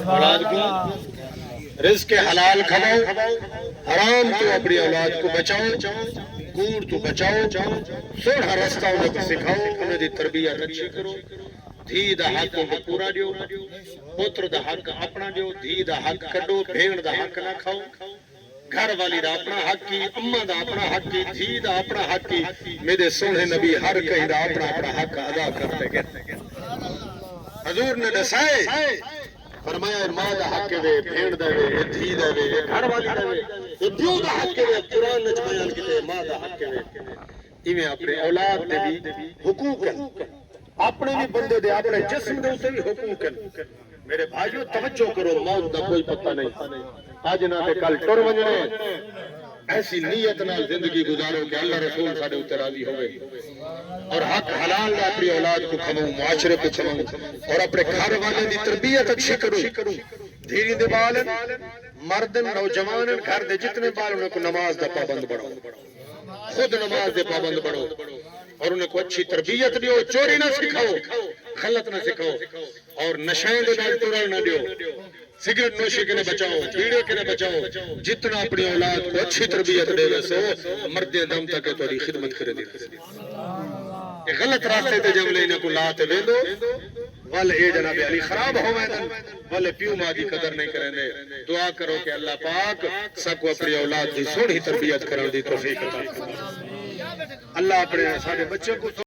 اولاد کو رزق حلال کھواؤ، حرام تو اپنی اولاد کو بچاؤ، کوڑ تو بچاؤ، سوڑا رستہ انہیں کو سکھاؤ، انہیں دی تربیت اچھی کرو، دھی دا حق کو پورا دیو، پتر دا حق اپنا دیو، دھی دا حق کڈو، بھیڑ دا حق نہ کھاؤ، گھر والی دا اپنا حق کی، اماں دا اپنا حق کی، دھی دا اپنا حق کی، میرے سونے نبی ہر کہیں دا اپنا حق ادا کرتے گئے۔ حضور نے دسائے فرمایا ماں دا حق دے، بھیڑ دے، دھی دے، گھر والی دے، دیو دا حق دے، قرآن نے بیان کیتے ماں دا حق دے۔ ایویں اپنے اولاد دے بھی حقوق ہیں، اپنے بھی بندے دے، اپنے جسم دے اسے بھی حقوق ہیں۔ میرے بھائیو توجہ کرو، موت دا کوئی پتہ نہیں، آج نہ تے کل ٹر ونجنے، ایسی نیت نال زندگی گزارو کہ اللہ رسول ساڈے اوتے راضی ہوئے، اور حق حلال نہ اپنی اولاد کو کھواؤ، معاشرے کو کھواؤ، اور اپنے گھر والے دی تربیت اچھی کرو۔ دھیری دے بال مردن نوجوان گھر دے جتنے بال انہیں کو نماز دا پابند بڑھو، خود نماز دے پابند بڑھو، اور انہیں کو اچھی تربیت دیو، چوری نہ سکھاؤ، غلط نہ سکھاؤ، اور نشائیں دے نال ٹرن نہ دیو، سگریٹ نوشی کے نہ بچاؤ، بیڑے کے نہ بچاؤ۔ جتنا اپنی اولاد کو اچھی تربیت دے ویسو مردے دم تک توڑی خدمت کرے دی۔ غلط راستے تے جب لینے کو لاتے ویندو ول اے جناب علی خراب ہو ویندن ول پیو ماں دی قدر نہیں کریں دے۔ دعا کرو کہ اللہ پاک سکو اپنی اولاد دی سونی تربیت کرن دی توفیق عطا فرمائے۔ اللہ اپنے سارے بچے کو